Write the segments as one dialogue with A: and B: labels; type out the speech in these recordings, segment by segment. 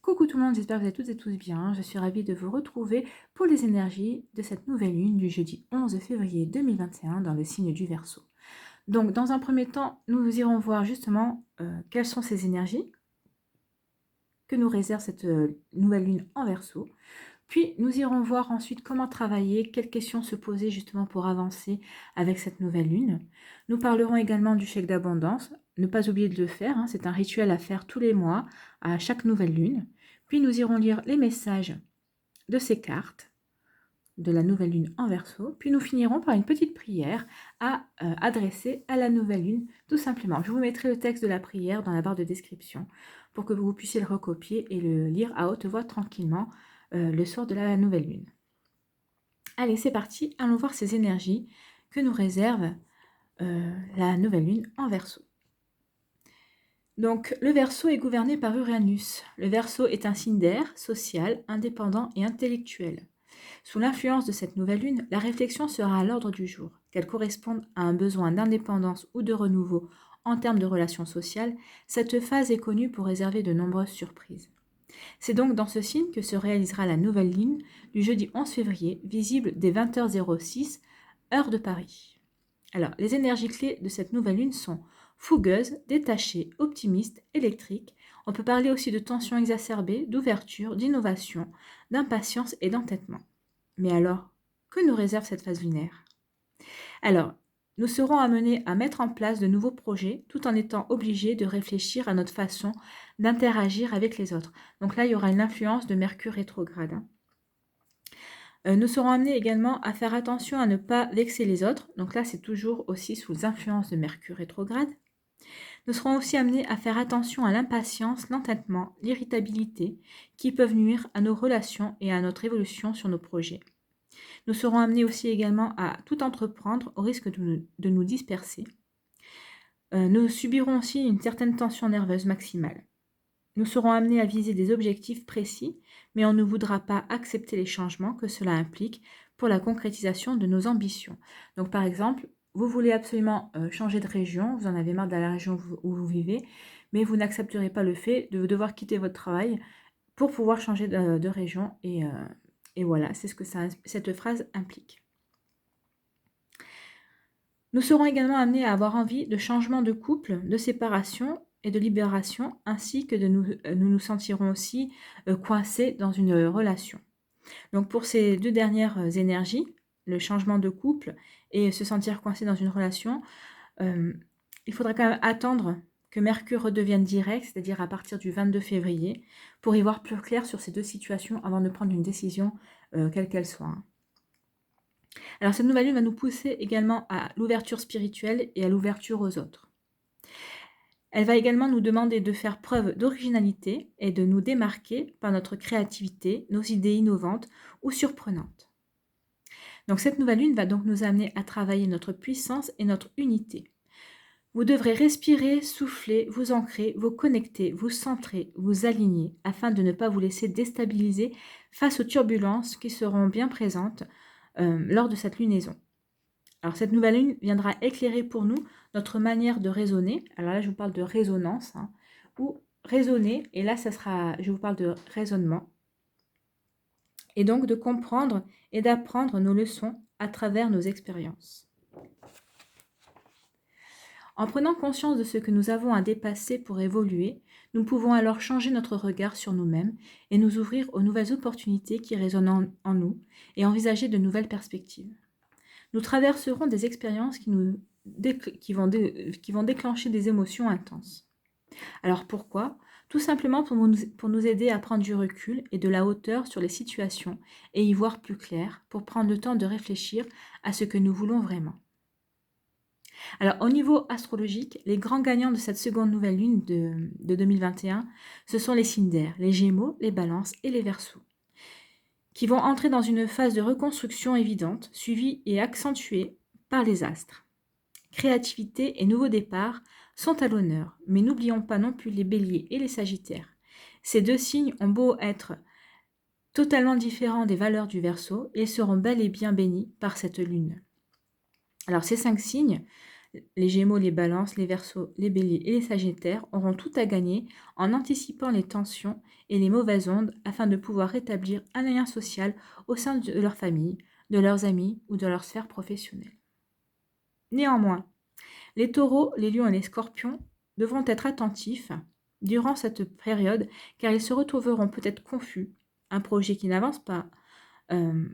A: Coucou tout le monde, j'espère que vous êtes toutes et tous bien. Je suis ravie de vous retrouver pour les énergies de cette nouvelle lune du jeudi 11 février 2021 dans le signe du Verseau. Donc dans un premier temps, nous irons voir justement quelles sont ces énergies que nous réserve cette nouvelle lune en Verseau. Puis nous irons voir ensuite comment travailler, quelles questions se poser justement pour avancer avec cette nouvelle lune. Nous parlerons également du chèque d'abondance. Ne pas oublier de le faire, hein, c'est un rituel à faire tous les mois, à chaque nouvelle lune. Puis nous irons lire les messages de ces cartes de la nouvelle lune en Verseau. Puis nous finirons par une petite prière à adresser à la nouvelle lune, tout simplement. Je vous mettrai le texte de la prière dans la barre de description pour que vous puissiez le recopier et le lire à haute voix tranquillement le soir de la nouvelle lune. Allez, c'est parti, allons voir ces énergies que nous réserve la nouvelle lune en Verseau. Donc, le Verseau est gouverné par Uranus. Le Verseau est un signe d'air, social, indépendant et intellectuel. Sous l'influence de cette nouvelle lune, la réflexion sera à l'ordre du jour. Qu'elle corresponde à un besoin d'indépendance ou de renouveau en termes de relations sociales, cette phase est connue pour réserver de nombreuses surprises. C'est donc dans ce signe que se réalisera la nouvelle lune du jeudi 11 février, visible dès 20h06, heure de Paris. Alors, les énergies clés de cette nouvelle lune sont fougueuse, détachée, optimiste, électrique. On peut parler aussi de tension exacerbée, d'ouverture, d'innovation, d'impatience et d'entêtement. Mais alors, que nous réserve cette phase lunaire? Alors, nous serons amenés à mettre en place de nouveaux projets tout en étant obligés de réfléchir à notre façon d'interagir avec les autres. Donc là, il y aura une influence de Mercure rétrograde. Nous serons amenés également à faire attention à ne pas vexer les autres. Donc là, c'est toujours aussi sous l'influence de Mercure rétrograde. Nous serons aussi amenés à faire attention à l'impatience, l'entêtement, l'irritabilité qui peuvent nuire à nos relations et à notre évolution sur nos projets. Nous serons amenés aussi également à tout entreprendre au risque de nous disperser. Nous subirons aussi une certaine tension nerveuse maximale. Nous serons amenés à viser des objectifs précis, mais on ne voudra pas accepter les changements que cela implique pour la concrétisation de nos ambitions. Donc par exemple, vous voulez absolument changer de région, vous en avez marre de la région où vous vivez, mais vous n'accepterez pas le fait de devoir quitter votre travail pour pouvoir changer de région. Et voilà, c'est ce que cette phrase implique. Nous serons également amenés à avoir envie de changement de couple, de séparation et de libération, ainsi que nous sentirons aussi coincés dans une relation. Donc pour ces deux dernières énergies, le changement de couple et se sentir coincé dans une relation, il faudra quand même attendre que Mercure redevienne direct, c'est-à-dire à partir du 22 février, pour y voir plus clair sur ces deux situations avant de prendre une décision quelle qu'elle soit. Alors cette nouvelle lune va nous pousser également à l'ouverture spirituelle et à l'ouverture aux autres. Elle va également nous demander de faire preuve d'originalité et de nous démarquer par notre créativité, nos idées innovantes ou surprenantes. Donc cette nouvelle lune va donc nous amener à travailler notre puissance et notre unité. Vous devrez respirer, souffler, vous ancrer, vous connecter, vous centrer, vous aligner afin de ne pas vous laisser déstabiliser face aux turbulences qui seront bien présentes lors de cette lunaison. Alors cette nouvelle lune viendra éclairer pour nous notre manière de raisonner. Alors là, je vous parle de résonance, ou raisonner, et là, je vous parle de raisonnement. Et donc de comprendre et d'apprendre nos leçons à travers nos expériences. En prenant conscience de ce que nous avons à dépasser pour évoluer, nous pouvons alors changer notre regard sur nous-mêmes et nous ouvrir aux nouvelles opportunités qui résonnent en nous et envisager de nouvelles perspectives. Nous traverserons des expériences qui vont déclencher des émotions intenses. Alors pourquoi? Tout simplement pour nous aider à prendre du recul et de la hauteur sur les situations et y voir plus clair, pour prendre le temps de réfléchir à ce que nous voulons vraiment. Alors au niveau astrologique, les grands gagnants de cette seconde nouvelle lune de 2021, ce sont les signes d'air, les Gémeaux, les Balances et les Verseaux, qui vont entrer dans une phase de reconstruction évidente, suivie et accentuée par les astres. Créativité et nouveau départ sont à l'honneur, mais n'oublions pas non plus les Béliers et les Sagittaires. Ces deux signes ont beau être totalement différents des valeurs du Verseau, ils seront bel et bien bénis par cette lune. Alors ces 5 signes, Les Gémeaux, les Balances, les Verseaux, les Béliers et les Sagittaires auront tout à gagner en anticipant les tensions et les mauvaises ondes afin de pouvoir rétablir un lien social au sein de leur famille, de leurs amis ou de leur sphère professionnelle. Néanmoins, les Taureaux, les Lions et les Scorpions devront être attentifs durant cette période car ils se retrouveront peut-être confus, un projet qui n'avance pas, euh,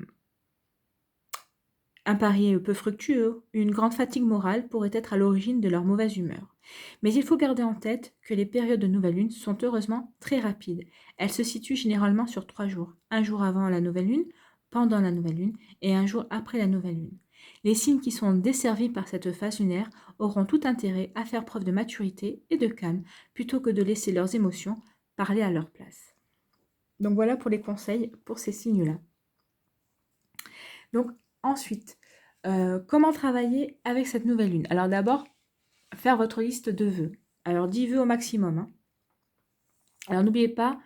A: un pari peu fructueux, une grande fatigue morale pourrait être à l'origine de leur mauvaise humeur. Mais il faut garder en tête que les périodes de nouvelle lune sont heureusement très rapides. Elles se situent généralement sur 3 jours. Un jour avant la nouvelle lune, pendant la nouvelle lune et un jour après la nouvelle lune. Les signes qui sont desservis par cette phase lunaire auront tout intérêt à faire preuve de maturité et de calme plutôt que de laisser leurs émotions parler à leur place. Donc voilà pour les conseils pour ces signes-là. Donc ensuite, comment travailler avec cette nouvelle lune? Alors d'abord, faire votre liste de vœux. Alors 10 vœux au maximum, hein. Alors n'oubliez pas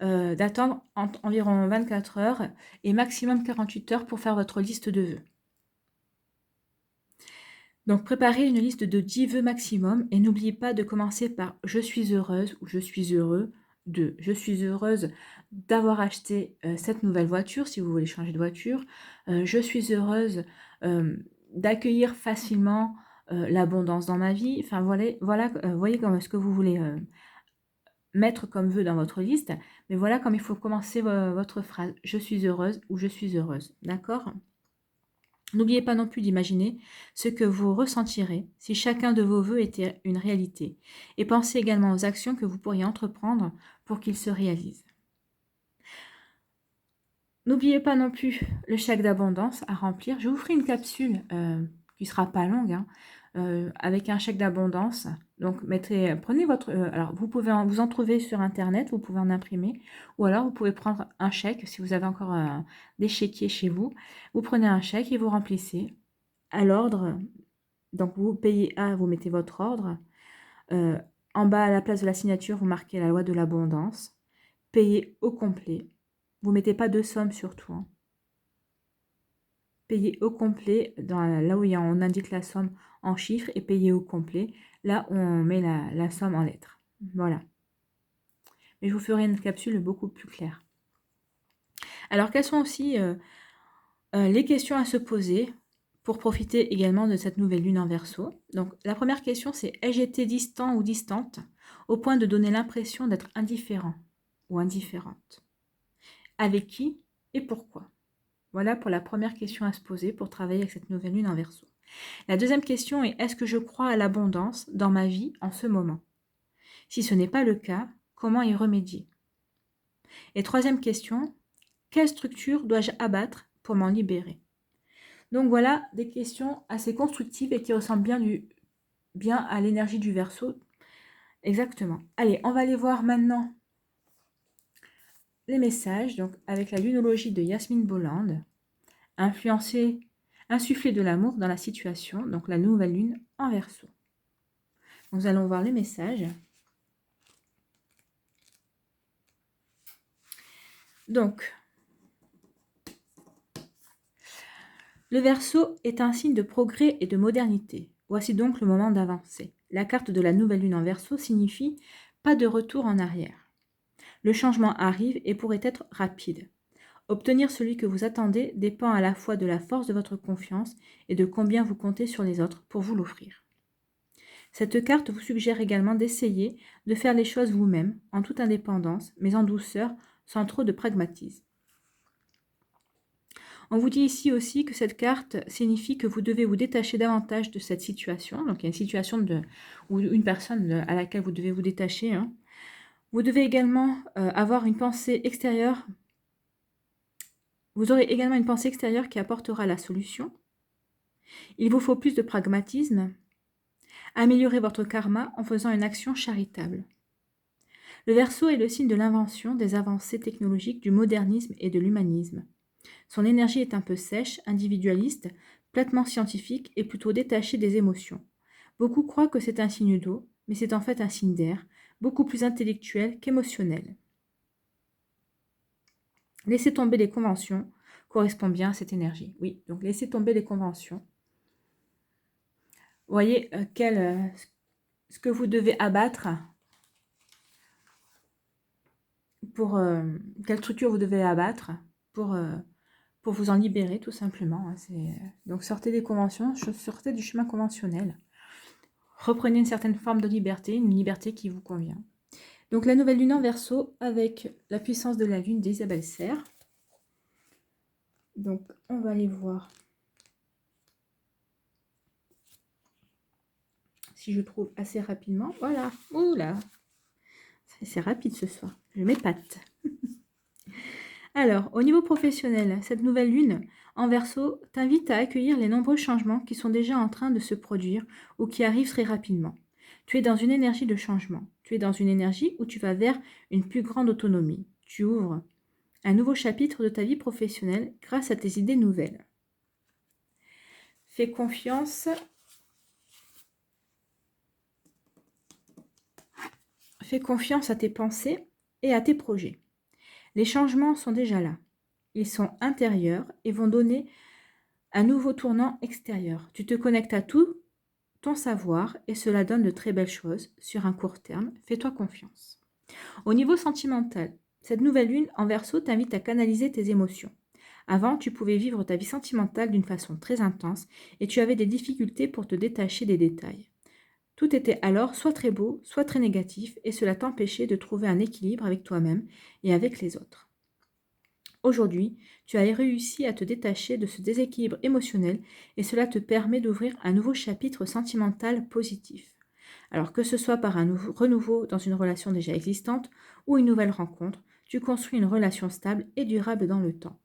A: d'attendre environ 24 heures et maximum 48 heures pour faire votre liste de vœux. Donc préparez une liste de 10 vœux maximum et n'oubliez pas de commencer par « je suis heureuse » ou « je suis heureux » de « je suis heureuse d'avoir acheté cette nouvelle voiture » si vous voulez changer de voiture. Je suis heureuse d'accueillir facilement l'abondance dans ma vie. Enfin voilà voyez comme ce que vous voulez mettre comme vœu dans votre liste. Mais voilà comme il faut commencer votre phrase « je suis heureuse » ou « je suis heureuse ». D'accord ? N'oubliez pas non plus d'imaginer ce que vous ressentirez si chacun de vos vœux était une réalité, et pensez également aux actions que vous pourriez entreprendre pour qu'ils se réalisent. N'oubliez pas non plus le chèque d'abondance à remplir. Je vous ferai une capsule qui sera pas longue, hein, avec un chèque d'abondance. Donc prenez votre... alors vous pouvez vous en trouver sur internet, vous pouvez en imprimer, ou alors vous pouvez prendre un chèque si vous avez encore des chéquiers chez vous. Vous prenez un chèque et vous remplissez à l'ordre. Donc vous payez A, vous mettez votre ordre. En bas à la place de la signature, vous marquez la loi de l'abondance. Payez au complet. Vous ne mettez pas de somme surtout, hein. Payez au complet, là où on indique la somme en chiffres, et payez au complet, là où on met la somme en lettres. Voilà. Mais je vous ferai une capsule beaucoup plus claire. Alors, quelles sont aussi les questions à se poser pour profiter également de cette nouvelle lune en Verseau? Donc, la première question, c'est: ai-je été distant ou distante au point de donner l'impression d'être indifférent ou indifférente? Avec qui et pourquoi? Voilà pour la première question à se poser pour travailler avec cette nouvelle lune en Verseau. La deuxième question est: est-ce que je crois à l'abondance dans ma vie en ce moment? Si ce n'est pas le cas, comment y remédier? Et troisième question: quelle structure dois-je abattre pour m'en libérer? Donc voilà des questions assez constructives et qui ressemblent bien à l'énergie du Verseau. Exactement. Allez, on va aller voir maintenant les messages, donc avec la lunologie de Yasmine Bolland. Insuffler de l'amour dans la situation, donc la nouvelle lune en Verseau. Nous allons voir les messages. Donc, le Verseau est un signe de progrès et de modernité. Voici donc le moment d'avancer. La carte de la nouvelle lune en Verseau signifie pas de retour en arrière. Le changement arrive et pourrait être rapide. Obtenir celui que vous attendez dépend à la fois de la force de votre confiance et de combien vous comptez sur les autres pour vous l'offrir. Cette carte vous suggère également d'essayer de faire les choses vous-même, en toute indépendance, mais en douceur, sans trop de pragmatisme. On vous dit ici aussi que cette carte signifie que vous devez vous détacher davantage de cette situation. Donc il y a une situation ou une personne à laquelle vous devez vous détacher, hein. Vous devez également avoir une pensée extérieure. Vous aurez également une pensée extérieure qui apportera la solution. Il vous faut plus de pragmatisme. Améliorer votre karma en faisant une action charitable. Le Verseau est le signe de l'invention, des avancées technologiques, du modernisme et de l'humanisme. Son énergie est un peu sèche, individualiste, platement scientifique et plutôt détachée des émotions. Beaucoup croient que c'est un signe d'eau, mais c'est en fait un signe d'air, beaucoup plus intellectuel qu'émotionnel. Laisser tomber les conventions correspond bien à cette énergie. Oui, donc laisser tomber les conventions. Voyez ce que vous devez abattre pour quelle structure vous devez abattre pour vous en libérer tout simplement. Hein. Donc sortez des conventions, sortez du chemin conventionnel. Reprenez une certaine forme de liberté, une liberté qui vous convient. Donc la nouvelle lune en Verseau avec la puissance de la lune d'Isabelle Serre. Donc on va aller voir si je trouve assez rapidement. Voilà, oula, c'est rapide ce soir, je m'épate. Alors, au niveau professionnel, cette nouvelle lune en Verseau t'invite à accueillir les nombreux changements qui sont déjà en train de se produire ou qui arrivent très rapidement. Tu es dans une énergie de changement. Tu es dans une énergie où tu vas vers une plus grande autonomie. Tu ouvres un nouveau chapitre de ta vie professionnelle grâce à tes idées nouvelles. Fais confiance. Fais confiance à tes pensées et à tes projets. Les changements sont déjà là. Ils sont intérieurs et vont donner un nouveau tournant extérieur. Tu te connectes à tout ton savoir et cela donne de très belles choses sur un court terme. Fais-toi confiance. Au niveau sentimental, cette nouvelle lune en Verseau t'invite à canaliser tes émotions. Avant, tu pouvais vivre ta vie sentimentale d'une façon très intense et tu avais des difficultés pour te détacher des détails. Tout était alors soit très beau, soit très négatif et cela t'empêchait de trouver un équilibre avec toi-même et avec les autres. Aujourd'hui, tu as réussi à te détacher de ce déséquilibre émotionnel et cela te permet d'ouvrir un nouveau chapitre sentimental positif. Alors que ce soit par un renouveau dans une relation déjà existante ou une nouvelle rencontre, tu construis une relation stable et durable dans le temps.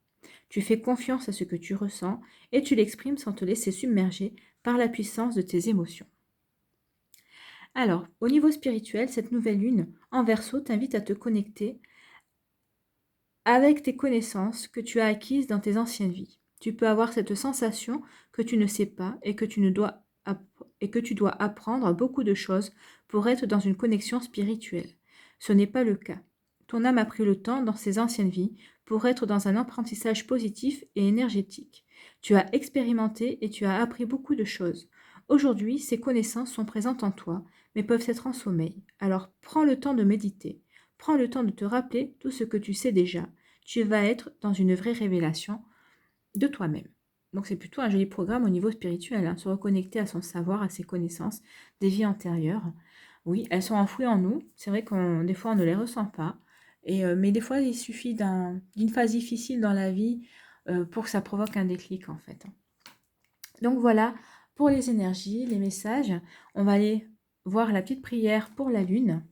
A: Tu fais confiance à ce que tu ressens et tu l'exprimes sans te laisser submerger par la puissance de tes émotions. Alors, au niveau spirituel, cette nouvelle lune en Verseau t'invite à te connecter avec tes connaissances que tu as acquises dans tes anciennes vies. Tu peux avoir cette sensation que tu ne sais pas et que tu dois apprendre beaucoup de choses pour être dans une connexion spirituelle. Ce n'est pas le cas. Ton âme a pris le temps dans ses anciennes vies pour être dans un apprentissage positif et énergétique. Tu as expérimenté et tu as appris beaucoup de choses. Aujourd'hui, ces connaissances sont présentes en toi, mais peuvent être en sommeil. Alors prends le temps de méditer. Prends le temps de te rappeler tout ce que tu sais déjà. Tu vas être dans une vraie révélation de toi-même. Donc c'est plutôt un joli programme au niveau spirituel, hein, se reconnecter à son savoir, à ses connaissances des vies antérieures. Oui, elles sont enfouies en nous. C'est vrai qu'on des fois on ne les ressent pas. Mais des fois il suffit d'une phase difficile dans la vie pour que ça provoque un déclic en fait. Donc voilà pour les énergies, les messages. On va aller voir la petite prière pour la lune,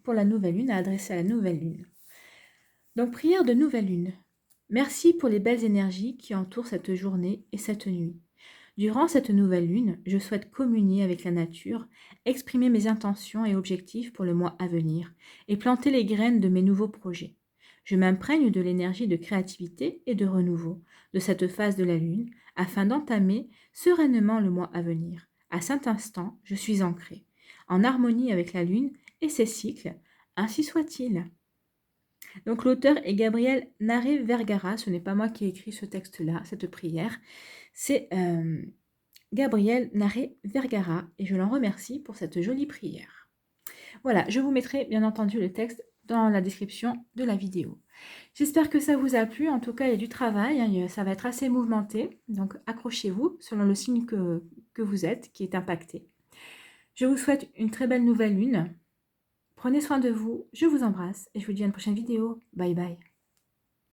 A: pour la nouvelle lune, à adresser à la nouvelle lune. Donc prière de nouvelle lune. Merci pour les belles énergies qui entourent cette journée et cette nuit. Durant cette nouvelle lune, je souhaite communier avec la nature, exprimer mes intentions et objectifs pour le mois à venir et planter les graines de mes nouveaux projets. Je m'imprègne de l'énergie de créativité et de renouveau de cette phase de la lune afin d'entamer sereinement le mois à venir. À cet instant, je suis ancrée, en harmonie avec la lune et ses cycles, ainsi soit-il. Donc l'auteur est Gabriel Naré-Vergara, ce n'est pas moi qui ai écrit ce texte-là, cette prière, c'est Gabriel Naré-Vergara et je l'en remercie pour cette jolie prière. Voilà, je vous mettrai bien entendu le texte dans la description de la vidéo. J'espère que ça vous a plu, en tout cas il y a du travail, hein, ça va être assez mouvementé, donc accrochez-vous selon le signe que vous êtes, qui est impacté. Je vous souhaite une très belle nouvelle lune. Prenez soin de vous, je vous embrasse et je vous dis à une prochaine vidéo. Bye bye.